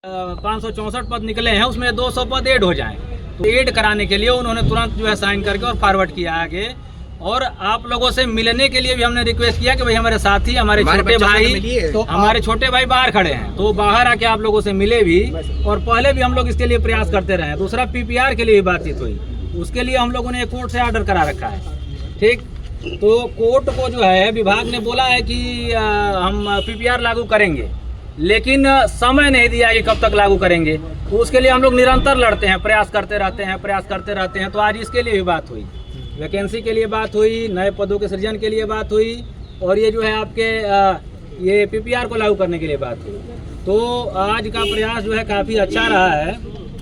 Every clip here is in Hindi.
564 पद निकले हैं, उसमें 200 पद ऐड हो जाएं। तो ऐड कराने के लिए उन्होंने तुरंत जो है साइन करके और फॉरवर्ड किया आगे। और आप लोगों से मिलने के लिए भी हमने रिक्वेस्ट किया कि भाई हमारे साथी, हमारे छोटे भाई, तो हमारे छोटे भाई बाहर खड़े हैं, तो बाहर आके आप लोगों से मिले भी। और पहले भी हम लोग इसके लिए प्रयास करते रहे। दूसरा PPR के लिए भी बातचीत हुई, उसके लिए हम लोगों ने कोर्ट से ऑर्डर करा रखा है। ठीक, तो कोर्ट को जो है विभाग ने बोला है कि हम PPR लागू करेंगे, लेकिन समय नहीं दिया कि कब तक लागू करेंगे। तो उसके लिए हम लोग निरंतर लड़ते हैं, प्रयास करते रहते हैं। तो आज इसके लिए भी बात हुई, वैकेंसी के लिए बात हुई, नए पदों के सृजन के लिए बात हुई, और ये जो है आपके ये PPR को लागू करने के लिए बात हुई। तो आज का प्रयास जो है काफ़ी अच्छा रहा है।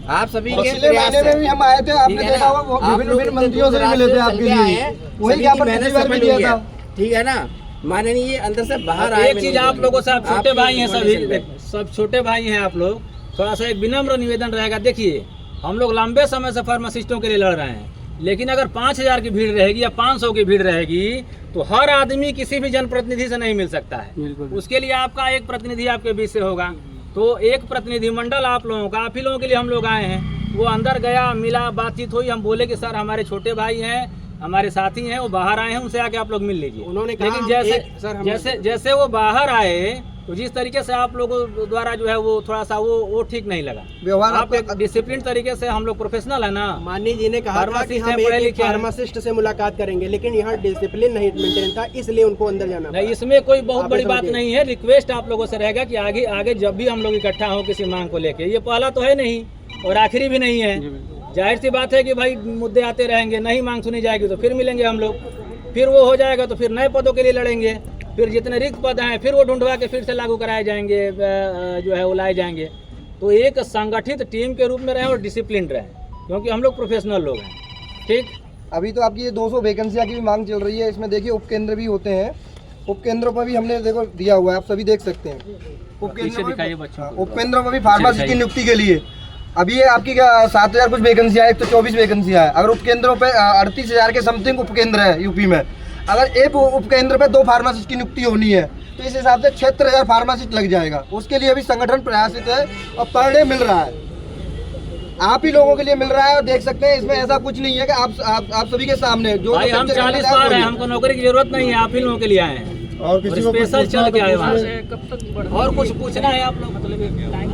आप सभी के पिछले महीने में भी हम आए थे, आपने देखा होगा विभिन्न मंत्रियों से मिले थे आपके लिए, वही क्या मैंने समझ लिया था। ठीक है ना, माननीय अंदर से बाहर आए। एक चीज आप लोगों से, आप छोटे भाई हैं, सभी सब छोटे भाई हैं आप लोग, थोड़ा सा एक विनम्र निवेदन रहेगा। देखिए, हम लोग लंबे समय से फार्मासिस्टों के लिए लड़ रहे हैं, लेकिन अगर 5000 की भीड़ रहेगी या 500 की भीड़ रहेगी तो हर आदमी किसी भी जनप्रतिनिधि से नहीं मिल सकता है। उसके लिए आपका एक प्रतिनिधि आपके बीच से होगा। तो एक प्रतिनिधि मंडल आप लोगों का, आप ही लोगों के लिए हम लोग आए हैं। वो अंदर गया, मिला, बातचीत हुई, हम बोले कि सर हमारे छोटे भाई हैं, हमारे साथी हैं, वो बाहर आए हैं, उनसे आके आप लोग मिल लीजिए। उन्होंने कहा, लेकिन जैसे वो बाहर आए तो जिस तरीके से आप लोगों द्वारा जो है वो थोड़ा सा वो ठीक नहीं लगा व्यवहार। आप एक डिसिप्लिन तरीके से, हम लोग प्रोफेशनल है ना। माननीय जी ने कहा था कि हम एक फार्मासिस्ट से मुलाकात करेंगे, लेकिन यहाँ डिसिप्लिन नहीं मेंटेन था, इसलिए उनको अंदर जाना नहीं। इसमें कोई बहुत बड़ी बात नहीं है। रिक्वेस्ट आप लोगों से रहेगा कि आगे जब भी हम लोग इकट्ठा हो किसी मांग को लेके, ये पहला तो है नहीं और आखिरी भी नहीं है। जाहिर सी बात है कि भाई मुद्दे आते रहेंगे, नहीं मांग सुनी जाएगी तो फिर मिलेंगे हम लोग, फिर वो हो जाएगा तो फिर नए पदों के लिए लड़ेंगे, फिर जितने रिक्त पद हैं फिर वो ढूंढवा के फिर से लागू कराए जाएंगे, जो है वो लाए जाएंगे। तो एक संगठित टीम के रूप में रहें और डिसिप्लिन रहें, क्योंकि हम लोग प्रोफेशनल लोग हैं। ठीक, अभी तो आपकी ये 200 वैकेंसियाँ की भी मांग चल रही है। इसमें देखिए उपकेंद्र भी होते हैं, उपकेंद्रों पर भी हमने देखो दिया हुआ है, आप सभी देख सकते हैं। उपकेंद्रों पर भी फार्मासिस्ट की नियुक्ति के लिए अभी ये आपकी 7000 कुछ वैकेंसियाँ है, 124 वैकेंसियाँ है। अगर उपकेंद्रों पे 38,000 के समथिंग उपकेंद्र है यूपी में, अगर एक उपकेंद्र पे 2 फार्मासिस्ट की नियुक्ति होनी है तो इस हिसाब से 76,000 फार्मासिस्ट लग जाएगा। उसके लिए भी संगठन प्रयासित है और पर डे मिल रहा है, आप ही लोगों के लिए मिल रहा है। और देख सकते हैं इसमें ऐसा कुछ नहीं है कि आप सभी के सामने जो भाई हम 40 साल हैं, हमको नौकरी की जरूरत नहीं है, आप ही लोगों के लिए आए हैं और किसी को स्पेशल चल के आए वहाँ से। कब तक और कुछ पूछना है आप लोग? मतलब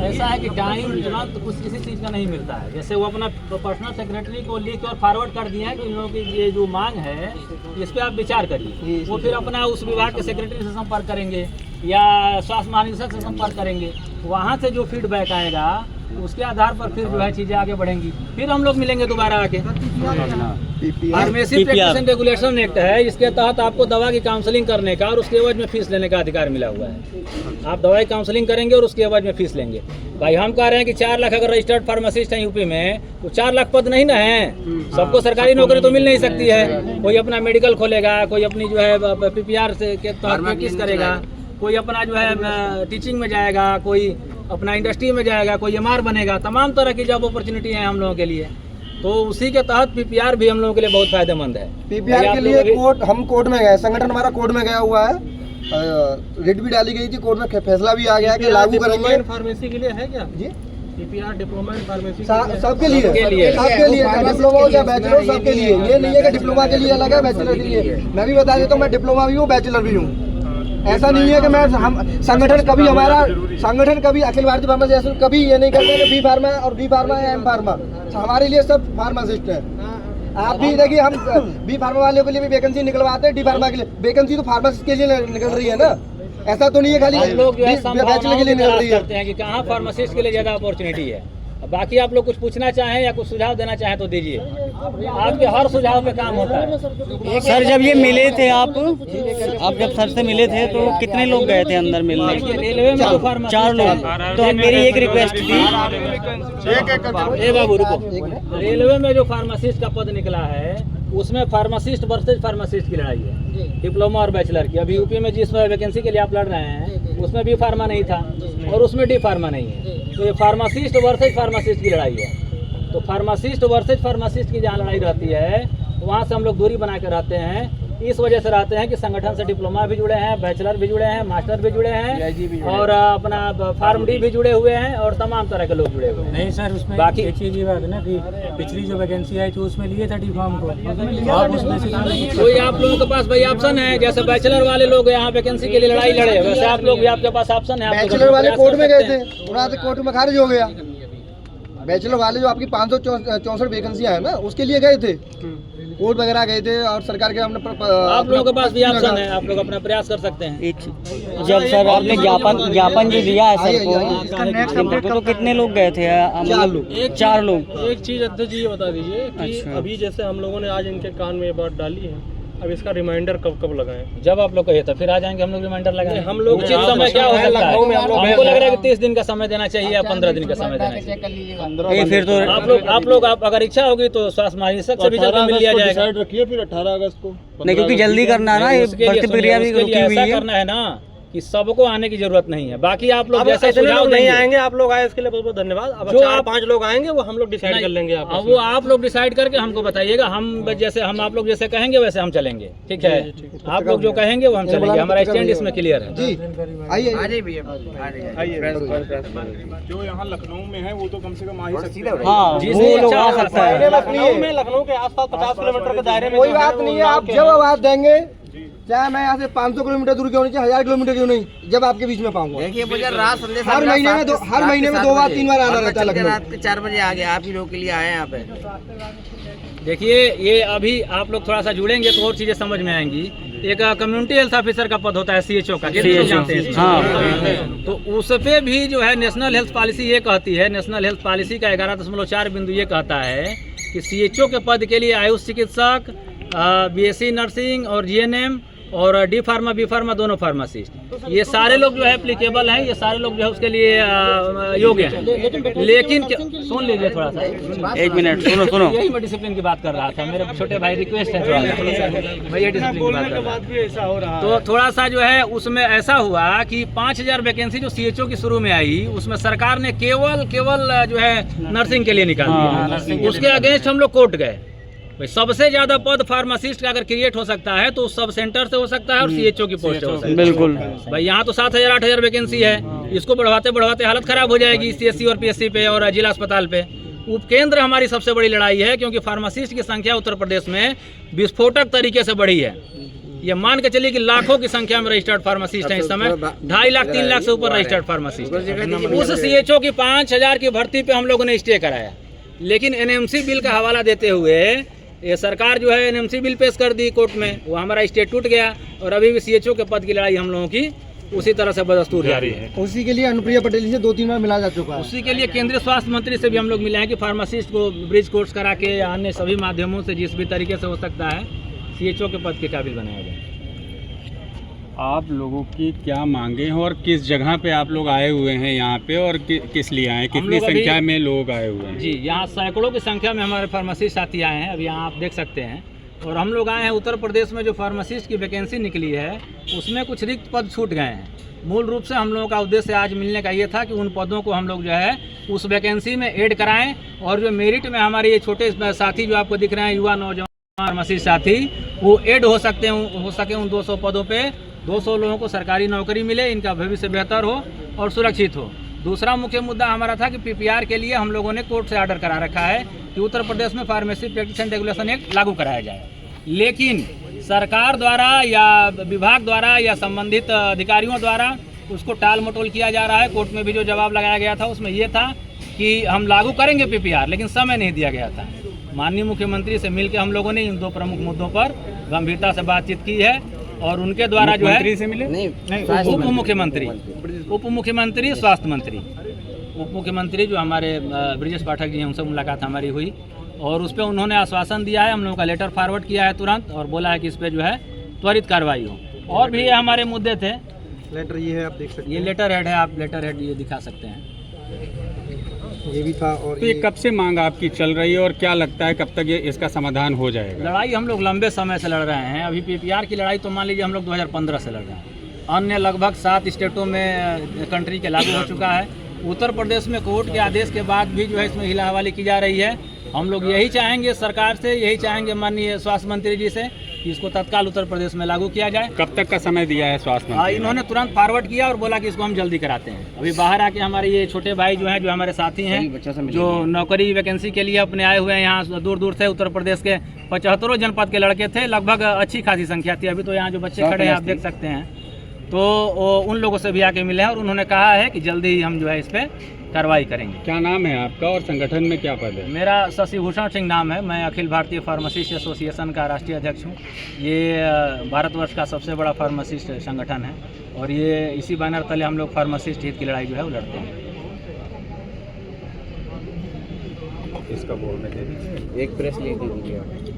ऐसा है कि टाइम तुरंत कुछ किसी चीज़ का नहीं मिलता है। जैसे वो अपना पर्सनल सेक्रेटरी को लिख और फॉरवर्ड कर दिया है कि इन लोगों की ये जो मांग है इस पर आप विचार करिए। वो फिर अपना उस विभाग के सेक्रेटरी से संपर्क करेंगे या स्वास्थ्य महानिदेशक से संपर्क करेंगे। वहाँ से जो फीडबैक आएगा उसके आधार पर फिर जो है चीज़ें आगे बढ़ेंगी। फिर हम लोग मिलेंगे दोबारा आके। फार्मेसी प्रैक्टिस रेगुलेशन एक्ट है, इसके तहत आपको दवा की काउंसलिंग करने का और उसके एवज में फीस लेने का अधिकार मिला हुआ है। आप दवा की काउंसलिंग करेंगे और उसके एवज में फीस लेंगे। भाई हम कह रहे हैं कि 4 लाख अगर रजिस्टर्ड फार्मासिस्ट हैं यूपी में तो 4 लाख पद नहीं ना है। सबको सरकारी नौकरी तो मिल नहीं सकती है। कोई अपना मेडिकल खोलेगा, कोई अपनी जो है PPR से के तहत प्रैक्टिस करेगा, कोई अपना जो है टीचिंग में जाएगा, कोई अपना इंडस्ट्री में जाएगा, कोई MR बनेगा। तमाम तरह की जॉब अपॉर्चुनिटी है हम लोगों के लिए। तो उसी के तहत PPR भी हम लोगों के लिए बहुत फायदेमंद है। PPR के लिए हम कोर्ट में गए, संगठन हमारा कोर्ट में गया हुआ है, रिट भी डाली गई थी, कोर्ट में फैसला भी आ गया है कि लागू करेंगे। फार्मेसी के लिए है क्या जी? PPR डिप्लोमा इन फार्मेसी सबके लिए डिप्लोमा या बैचलर सबके लिए। ये नहीं है कि डिप्लोमा के लिए अलग है, बैचलर के लिए। मैं भी बता देता हूँ, मैं डिप्लोमा भी हूँ, बैचलर भी हूँ। ऐसा नहीं है कि हम संगठन कभी अखिल भारतीय फार्मा एसोसिएशन कभी ये नहीं करते कि बी फार्मा और बी फार्मा या एम फार्मा। हमारे लिए सब फार्मासिस्ट है। आप भी देखिए, हम बी फार्मा वालों के लिए भी वैकेंसी निकलवाते हैं, डी फार्मा के लिए वैकेंसी तो फार्मासिस्ट के लिए निकल रही है ना। ऐसा तो नहीं है खाली लोग जो है बैचलर के लिए निकल रही है कि कहाँ फार्मासिस्ट के लिए ज़्यादा अपॉर्चुनिटी है। बाकी आप लोग कुछ पूछना चाहें या कुछ सुझाव देना चाहें तो दीजिए, आपके हर सुझाव पे काम होता है। सर जब ये मिले थे आप जब सर से मिले थे तो कितने लोग गए थे अंदर मिलने? रेलवे में जो 4 लोग। तो मेरी एक रिक्वेस्ट थी, बाबू रुको, रेलवे में जो फार्मासिस्ट का पद निकला है उसमें फार्मासिस्ट वर्सेज फार्मासिस्ट की लड़ाई है, डिप्लोमा और बैचलर की। अभी यूपी में जिस वैकेंसी के लिए आप लड़ रहे हैं उसमें बी फार्मा नहीं था और उसमें डी फार्मा नहीं है। तो ये फार्मासिस्ट वर्सेज फार्मासिस्ट की लड़ाई है। तो फार्मासिस्ट वर्सेज फार्मासिस्ट की जहाँ लड़ाई रहती है वहाँ से हम लोग दूरी बना के रहते हैं। इस वजह से रहते हैं कि संगठन से डिप्लोमा भी जुड़े हैं, बैचलर भी जुड़े हैं, मास्टर भी जुड़े हैं और अपना फार्म डी भी जुड़े हुए हैं और तमाम तरह के लोग जुड़े हुए हैं। नहीं सर, उसमें बाकी एक चीज़ ये बात है ना कि पिछली जो वैकेंसी आई तो उसमें लिए था डी.फार्म को, आप उसमें से कोई आप लोगों के पास भाई ऑप्शन है, जैसे बैचलर वाले लोग यहाँ वैकेंसी के लिए लड़ाई लड़े, वैसे आप लोग भी आपके पास ऑप्शन है। बैचलर वाले कोर्ट में गए थे, वहाँ से कोर्ट में खारिज हो गया। बैचलर वाले जो आपकी 564 वैकेंसियां है ना, उसके लिए गए थे, कोर्ट वगैरह गए थे और सरकार के हमने आप लोगों के पास भी ऑप्शन है, आप लोग अपना प्रयास कर सकते हैं। जब सर आपने ज्ञापन जो दिया है सर को, तो कितने लोग गए थे? 4 लोग। एक चीज़ अध्यक्ष जी ये बता दीजिए कि अभी जैसे हम लोगों ने आज इनके कान में ये बात डाली है, अब इसका रिमाइंडर कब कब लगाएं? जब आप लोग कहिए तो फिर आ जाएंगे हम लोग रिमाइंडर लगाएंगे। हम लोग उचित समय क्या हो सकता है? हमको लग रहा है कि 30 दिन का समय देना चाहिए या 15 दिन का समय देना चाहिए। फिर तो आप अगर इच्छा होगी तो स्वास्थ्य महानिदेशक से भी जल्दी मिल लिया जाएगा। रखिए फिर 18 अगस्त को। नहीं, क्योंकि जल्दी करना है ना, ये भर्ती प्रक्रिया भी रुकी हुई है। करना है ना कि सबको आने की जरूरत नहीं है। बाकी आप लोग अब जैसे इतने सुझाव लोग नहीं देंगे, आएंगे, आप लोग आए इसके लिए बहुत बहुत धन्यवाद। अब जो 4-5 लोग आएंगे वो हम लोग डिसाइड कर लेंगे। अब वो आप लोग डिसाइड करके हमको बताइएगा। हम आप लोग जैसे कहेंगे वैसे हम चलेंगे, ठीक है? आप लोग जो कहेंगे वो हम चलेंगे, हमारा स्टैंड इसमें क्लियर है। जी आइए जो यहाँ लखनऊ में है वो तो कम से कम आ ही सकते हैं। हाँ, जी, वो लोग आ अच्छा सकता है। लखनऊ के आसपास 50 किलोमीटर के दायरे में कोई बात नहीं है, आप जब आवाज देंगे, चाहे मैं यहाँ से 500 किलोमीटर दूर क्यों नहीं, चाहे 1000 किलोमीटर क्यों नहीं, जब आपके बीच में पाऊंगा। देखिए मुझे रात संदेश हर महीने में 2 बार 3 बार आना रहता है लखनऊ। रात के 4 बजे आ गए, आप ही लोग के लिए आए यहाँ पे। देखिए, ये अभी आप लोग थोड़ा सा जुड़ेंगे तो और चीजें समझ में आएंगी। एक कम्युनिटी हेल्थ ऑफिसर का पद होता है CHO का, जितने लोग जानते हैं। हाँ। तो उस पे भी जो है नेशनल हेल्थ पॉलिसी ये कहती है, नेशनल हेल्थ पॉलिसी का 11.4 बिंदु ये कहता है कि CHO के पद के लिए आयुष चिकित्सक, BSc नर्सिंग और GNM और D फार्मा B फार्मा दोनों फार्मासिस्ट, ये सारे लोग जो है एप्लीकेबल हैं, ये सारे लोग जो है उसके लिए योग्य हैं। लेकिन सुन लीजिए थोड़ा सा, 1 मिनट सुनो। यही मैं डिसिप्लिन की बात कर रहा था। मेरे छोटे भाई रिक्वेस्ट है थोड़ा सा, मैं ये डिसिप्लिन की बात कर रहा था। तो थोड़ा सा जो है उसमें ऐसा हुआ कि 5000 वैकेंसी जो CHO की शुरू में आई, उसमें सरकार ने केवल जो है नर्सिंग के लिए निकाल दिया। उसके अगेंस्ट हम लोग कोर्ट गए। भाई सबसे ज्यादा पद फार्मासिस्ट का अगर क्रिएट हो सकता है तो सब सेंटर से हो सकता है और CHO की पोस्ट से हो सकता है। बिल्कुल भाई यहाँ तो 7000-8000 वैकेंसी है, इसको बढ़वाते बढ़वाते हालत खराब हो जाएगी CSC और PSC पे और जिला अस्पताल पे। उपकेंद्र हमारी सबसे बड़ी लड़ाई है, क्योंकि फार्मासिस्ट की संख्या उत्तर प्रदेश में विस्फोटक तरीके से बढ़ी है। ये मान के चलिए कि लाखों की संख्या में रजिस्टर्ड फार्मासिस्ट हैं इस समय, 2.5 लाख 3 लाख से ऊपर रजिस्टर्ड फार्मासिस्ट। उस CHO की 5000 की भर्ती पे हम लोगों ने स्टे कराया, लेकिन NMC बिल का हवाला देते हुए ये सरकार जो है NMC बिल पेश कर दी कोर्ट में, वो हमारा स्टे टूट गया और अभी भी CHO के पद की लड़ाई हम लोगों की उसी तरह से बदस्तूर जारी है। उसी के लिए अनुप्रिया पटेल से 2-3 बार मिला जा चुका है। उसी के लिए केंद्रीय स्वास्थ्य मंत्री से भी हम लोग मिले हैं कि फार्मासिस्ट को ब्रिज कोर्स करा के या अन्य सभी माध्यमों से जिस भी तरीके से हो सकता है CHO के पद के काबिल बनाया जाए। आप लोगों की क्या मांगे हैं और किस जगह पे आप लोग आए हुए हैं यहाँ पे, और किस लिए आए हैं, कितनी संख्या में लोग आए हुए हैं? जी, यहाँ सैकड़ों की संख्या में हमारे फार्मासिस्ट साथी आए हैं, अभी यहाँ आप देख सकते हैं। और हम लोग आए हैं उत्तर प्रदेश में जो फार्मासिस्ट की वैकेंसी निकली है उसमें कुछ रिक्त पद छूट गए हैं। मूल रूप से हम लोगों का उद्देश्य आज मिलने का ये था कि उन पदों को हम लोग जो है उस वैकेंसी में ऐड कराएं, और जो मेरिट में हमारे ये छोटे साथी जो आपको दिख रहे हैं, युवा नौजवान फार्मासिस्ट साथी, वो ऐड हो सके उन 200 पदों पे। 200 लोगों को सरकारी नौकरी मिले, इनका भविष्य बेहतर हो और सुरक्षित हो। दूसरा मुख्य मुद्दा हमारा था कि PPR के लिए हम लोगों ने कोर्ट से ऑर्डर करा रखा है कि उत्तर प्रदेश में pharmacy practice and regulation act लागू कराया जाए, लेकिन सरकार द्वारा या विभाग द्वारा या संबंधित अधिकारियों द्वारा उसको टाल मटोल किया जा रहा है। कोर्ट में भी जो जवाब लगाया गया था उसमें ये था कि हम लागू करेंगे PPR, लेकिन समय नहीं दिया गया था। माननीय मुख्यमंत्री से मिलकर हम लोगों ने इन 2 प्रमुख मुद्दों पर गंभीरता से बातचीत की है और उनके द्वारा जो है से मिले उप मुख्यमंत्री स्वास्थ्य मंत्री, उप मुख्यमंत्री जो हमारे ब्रिजेश पाठक जी हैं, उनसे मुलाकात हमारी हुई और उस पर उन्होंने आश्वासन दिया है। हम लोगों का लेटर फॉरवर्ड किया है तुरंत और बोला है कि इस पर जो है त्वरित कार्रवाई हो। और भी ये हमारे मुद्दे थे। लेटर ये है, आप देख सकते हैं, ये लेटर हेड है, आप लेटर हेड ये दिखा सकते हैं, ये भी था। और तो ये कब से मांग आपकी चल रही है और क्या लगता है कब तक ये इसका समाधान हो जाएगा? लड़ाई हम लोग लंबे समय से लड़ रहे हैं। अभी PPR की लड़ाई तो मान लीजिए हम लोग 2015 से लड़ रहे हैं। अन्य लगभग 7 स्टेटों में कंट्री के लागू हो चुका है। उत्तर प्रदेश में कोर्ट के आदेश के बाद भी जो है इसमें हिला हवाली की जा रही है। हम लोग यही चाहेंगे सरकार से, यही चाहेंगे माननीय स्वास्थ्य मंत्री जी से कि इसको तत्काल उत्तर प्रदेश में लागू किया जाए। कब तक का समय दिया है स्वास्थ्य मंत्री ने? इन्होंने तुरंत फॉरवर्ड किया और बोला कि इसको हम जल्दी कराते हैं। अभी बाहर आके हमारे ये छोटे भाई जो हैं, जो हमारे साथी हैं, जो नौकरी वैकेंसी के लिए अपने आए हुए हैं यहाँ दूर दूर से, उत्तर प्रदेश के 75 जनपद के लड़के थे, लगभग अच्छी खासी संख्या थी। अभी तो यहाँ जो बच्चे खड़े हैं आप देख सकते हैं, तो उन लोगों से भी आके मिले हैं और उन्होंने कहा है कि जल्दी ही हम जो है इस पर कार्रवाई करेंगे। क्या नाम है आपका और संगठन में क्या पद है? मेरा शशि भूषण सिंह नाम है, मैं अखिल भारतीय फार्मासिस्ट एसोसिएशन का राष्ट्रीय अध्यक्ष हूँ। ये भारतवर्ष का सबसे बड़ा फार्मासिस्ट संगठन है और ये इसी बैनर तले हम लोग फार्मासिस्ट हित की लड़ाई जो है वो लड़ते हैं। इसका बोर्ड में दे दीजिए। एक प्रेस ले दीजिए।